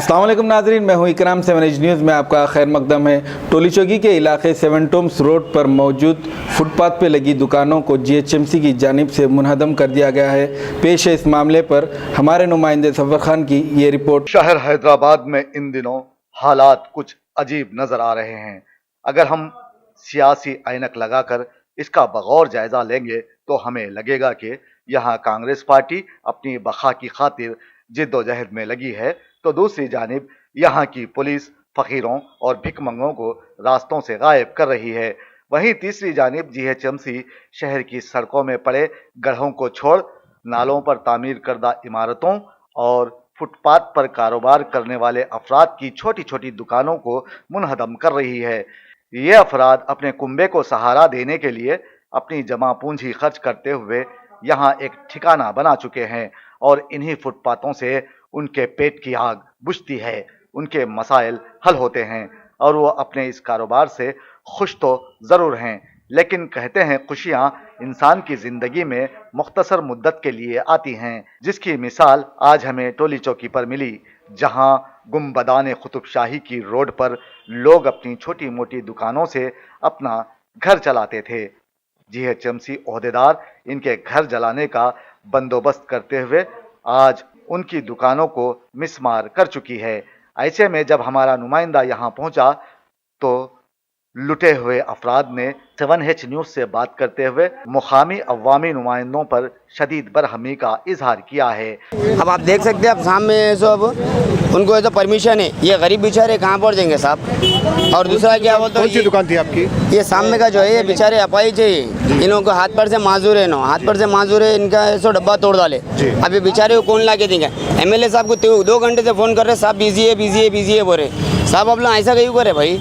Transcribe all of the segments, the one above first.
अस्सलाम वालेकुम नाज़रीन, मैं हूं इकराम 7 एज न्यूज़ में आपका खैर मकदम है। टोली चौकी के इलाके 7 टूम्स रोड पर मौजूद फुटपाथ पर लगी दुकानों को GHMC की जानिब से मुनहदम कर दिया गया है। पेश है इस मामले पर हमारे नुमाइंदे सफर खान की ये रिपोर्ट। शहर हैदराबाद में इन दिनों हालात कुछ अजीब नजर आ रहे हैं। अगर हम सियासी ऐनक लगाकर इसका बगौर जायजा लेंगे तो हमें लगेगा कि यहाँ कांग्रेस पार्टी अपनी बखा की खातिर जिद्दोजहद में लगी है, तो दूसरी जानिब यहाँ की पुलिस फकीरों और भिखमंगों को रास्तों से गायब कर रही है। वहीं तीसरी जानिब GHMC शहर की सड़कों में पड़े गड्ढों को छोड़ नालों पर तामीर करदा इमारतों और फुटपाथ पर कारोबार करने वाले अफराद की छोटी छोटी दुकानों को मुनहदम कर रही है। ये अफराद अपने कुंबे को सहारा देने के लिए अपनी जमा पूंजी खर्च करते हुए यहाँ एक ठिकाना बना चुके हैं और इन्हीं फुटपाथों से उनके पेट की आग बुझती है, उनके मसाइल हल होते हैं और वो अपने इस कारोबार से खुश तो ज़रूर हैं, लेकिन कहते हैं खुशियाँ इंसान की ज़िंदगी में मुख्तसर मुद्दत के लिए आती हैं, जिसकी मिसाल आज हमें टोली चौकी पर मिली, जहां गुंबदान कुतुबशाही की रोड पर लोग अपनी छोटी मोटी दुकानों से अपना घर चलाते थे। GHMC ओहदेदार इनके घर जलाने का बंदोबस्त करते हुए आज उनकी दुकानों को मिसमार कर चुकी है। ऐसे में जब हमारा नुमाइंदा यहाँ पहुंचा तो लुटे हुए अफराद ने 7H न्यूज़ से बात करते हुए मुकामी अवामी नुमाइंदों पर शदीद बरहमी का इजहार किया है। अब आप देख सकते हैं, अब सामने सब उनको ऐसा परमिशन है, ये गरीब बेचारे कहाँ पहुँचेंगे साहब। और दूसरा क्या बोलते हैं, कौन सी दुकान थी आपकी? ये सामने का जो है ये बेचारे अपाहिज है, इन लोगों को हाथ पर से माजूर है, हाथ पर से माजूर है, इनका ऐसा डब्बा तोड़ डाले। अब ये बेचारे को कौन ला के देंगे? MLA साहब को 2 घंटे से फ़ोन कर रहे, साहब बिजी है बोल रहे। साहब आप लोग ऐसा क्यों करे भाई?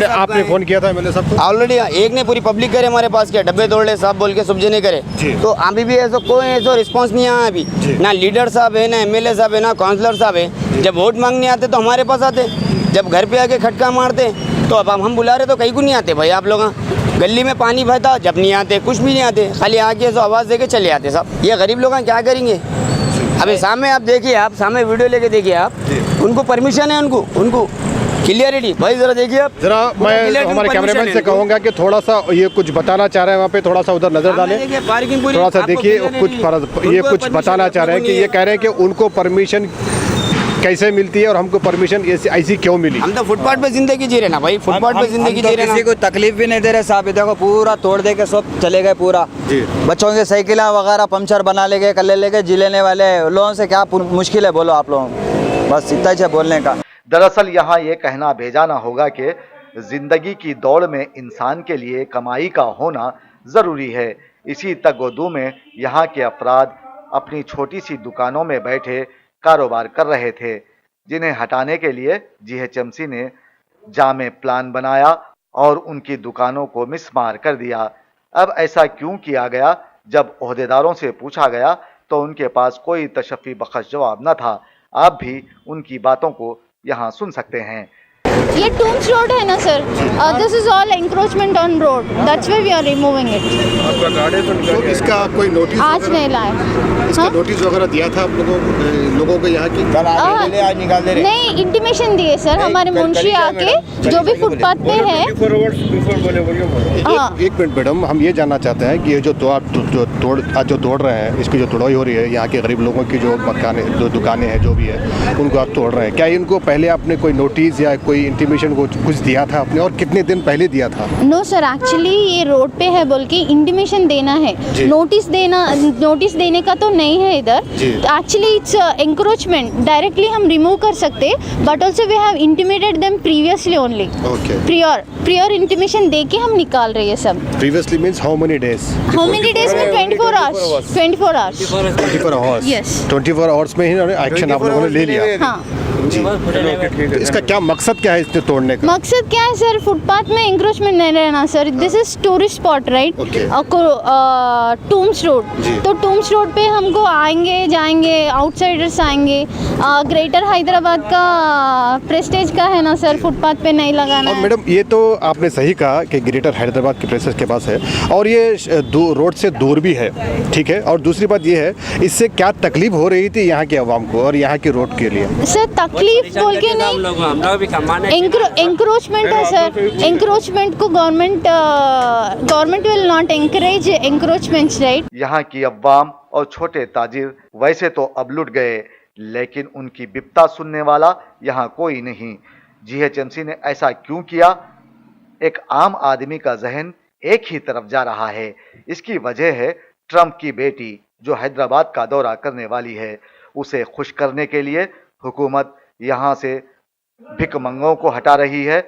आपने फ़ोन किया था MLA साहब को? ऑलरेडी एक ने पूरी पब्लिक करे हमारे पास, क्या डब्बे तोड़ ले साहब बोल के सब्जी नहीं करे, तो अभी भी ऐसा कोई ऐसा रिस्पांस नहीं आया अभी। ना लीडर साहब है, ना MLA साहब है, ना काउंसलर साहब है। जब वोट मांगने आते तो हमारे पास आते, जब घर पे आके खटका मारते तो अब हम बुला रहे तो कहीं को नहीं आते भाई। आप लोग गली में पानी बहता जब नहीं आते, कुछ भी नहीं आते, खाली आके तो आवाज़ दे के चले आते साहब। ये गरीब लोग क्या करेंगे? अभी सामने आप देखिए, आप सामने वीडियो लेके देखिए, आप उनको परमिशन है, उनको क्लियरिटी भाई जरा देखिए आप। जरा मैं हमारे कैमरामैन से कहूँगा कि थोड़ा सा ये कुछ बताना चाह रहे हैं, वहाँ पे थोड़ा सा उधर नजर डालें, पार्किंग पूरी थोड़ा सा देखिए। ये कुछ बताना चाह रहे हैं कि ये कह रहे हैं कि उनको परमिशन कैसे मिलती है और हमको परमिशन ऐसी क्यों मिली? हम तो फुटपाथ पे जिंदगी जी रहे ना भाई, फुटपाथ पे जिंदगी जी रहे ना, किसी को तकलीफ भी नहीं दे रहे साहब। देखो पूरा तोड़ दे के सब चले गए पूरा। बच्चों के साइकिल वगैरह पंचर बना ले गए, कल ले गए। जिलेने वाले लोगों से क्या मुश्किल है बोलो आप लोगों? बस इतना ही बोलने का। दरअसल यहाँ ये कहना भेजाना होगा कि जिंदगी की दौड़ में इंसान के लिए कमाई का होना ज़रूरी है। इसी तगोदू में यहाँ के अफराद अपनी छोटी सी दुकानों में बैठे कारोबार कर रहे थे, जिन्हें हटाने के लिए GHMC ने जामे प्लान बनाया और उनकी दुकानों को मिसमार कर दिया। अब ऐसा क्यों किया गया? जब ओहदेदारों से पूछा गया तो उनके पास कोई तशफ़ी बख्श जवाब न था। आप भी उनकी बातों को यहाँ सुन सकते हैं। ये टूम्स रोड है ना sir, this is all encroachment on road, that's why we are removing it. आपका गार्डन तो इसका कोई नोटिस आज नहीं लाए, इसका नोटिस वगैरह दिया था आप लोगों को यहाँ की? आज निकाल दे रहे नहीं, इंटीमेशन दिए सर हमारे मुंशी आके, जो भी फुटपाथ पे है। एक मिनट मैडम, हम ये जानना चाहते हैं कि ये जो तोड़ रहे हैं, इसकी जो तोड़ाई हो रही है, यहाँ के गरीब लोगों की जो मकान जो दुकानें हैं जो भी है, उनको आप तोड़ रहे हैं, क्या इनको पहले आपने कोई नोटिस या कोई इंटीमेशन को कुछ दिया था आपने, और कितने दिन पहले दिया था? नो सर, एक्चुअली ये रोड पे है बोल के इंटीमेशन देना है, नोटिस देने का तो नहीं है इधर। एक्चुअली इट्स एंक्रोचमेंट, डायरेक्टली हम रिमूव कर सकते, but also we have intimated them previously only. Prior intimation दे के हम निकाल रहे हैं सब। Previously means how many days? में 24 आवर्स 24 आवर्स यस, 24 आवर्स में ही एक्शन आप लोगों ने ले लिया। हाँ जी। इसका क्या मकसद क्या है इससे तोड़ने का? मकसद क्या है सर? फुटपाथ में इंक्रोचमेंट नहीं रहना sir. This is tourist spot right, tombs road. तो टूम्स रोड पे हमको आएंगे जाएंगे, आउटसाइडर्स आएंगे। ग्रेटर हैदराबाद का प्रेस्टेज का है ना सर, फुटपाथ पे नहीं लगाना है। मैडम ये तो आपने सही कहा कि ग्रेटर हैदराबाद के प्रेस्टेज के पास है और ये रोड से दूर भी है, ठीक है। और दूसरी बात ये है, इससे क्या तकलीफ हो रही थी यहाँ के अवाम को और यहाँ की रोड के लिए? सर क्लिफ बोल के नहीं, एंक्रोचमेंट है सर। एंक्रोचमेंट को government will not encourage encroachments, right. यहाँ की अवाम और छोटे ताजिर वैसे तो अब लुट गए, लेकिन उनकी बिपता सुनने वाला यहाँ कोई नहीं। जीएचएमसी ने ऐसा क्यों किया? एक आम आदमी का जहन एक ही तरफ जा रहा है। इसकी वजह है ट्रंप की बेटी जो हैदराबाद का दौरा करने वाली है। उसे खुश करने के लिए हुकूमत यहाँ से भिकमंगों को हटा रही है,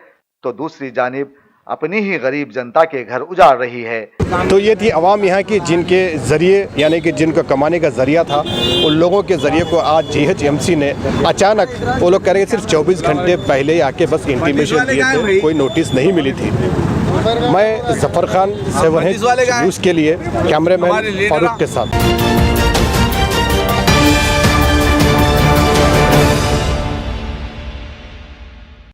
तो दूसरी जानिब अपनी ही गरीब जनता के घर उजाड़ रही है। तो ये थी आवाम यहाँ की, जिनके ज़रिए यानी कि जिनका कमाने का ज़रिया था, उन लोगों के ज़रिए को आज जीएचएमसी ने अचानक, वो लोग कह रहे हैं सिर्फ 24 घंटे पहले आके बस इंटीमेशन दिए थे, कोई नोटिस नहीं मिली थी। मैं जफर खान 7 न्यूज़ के लिए कैमरामैन फारूक के साथ।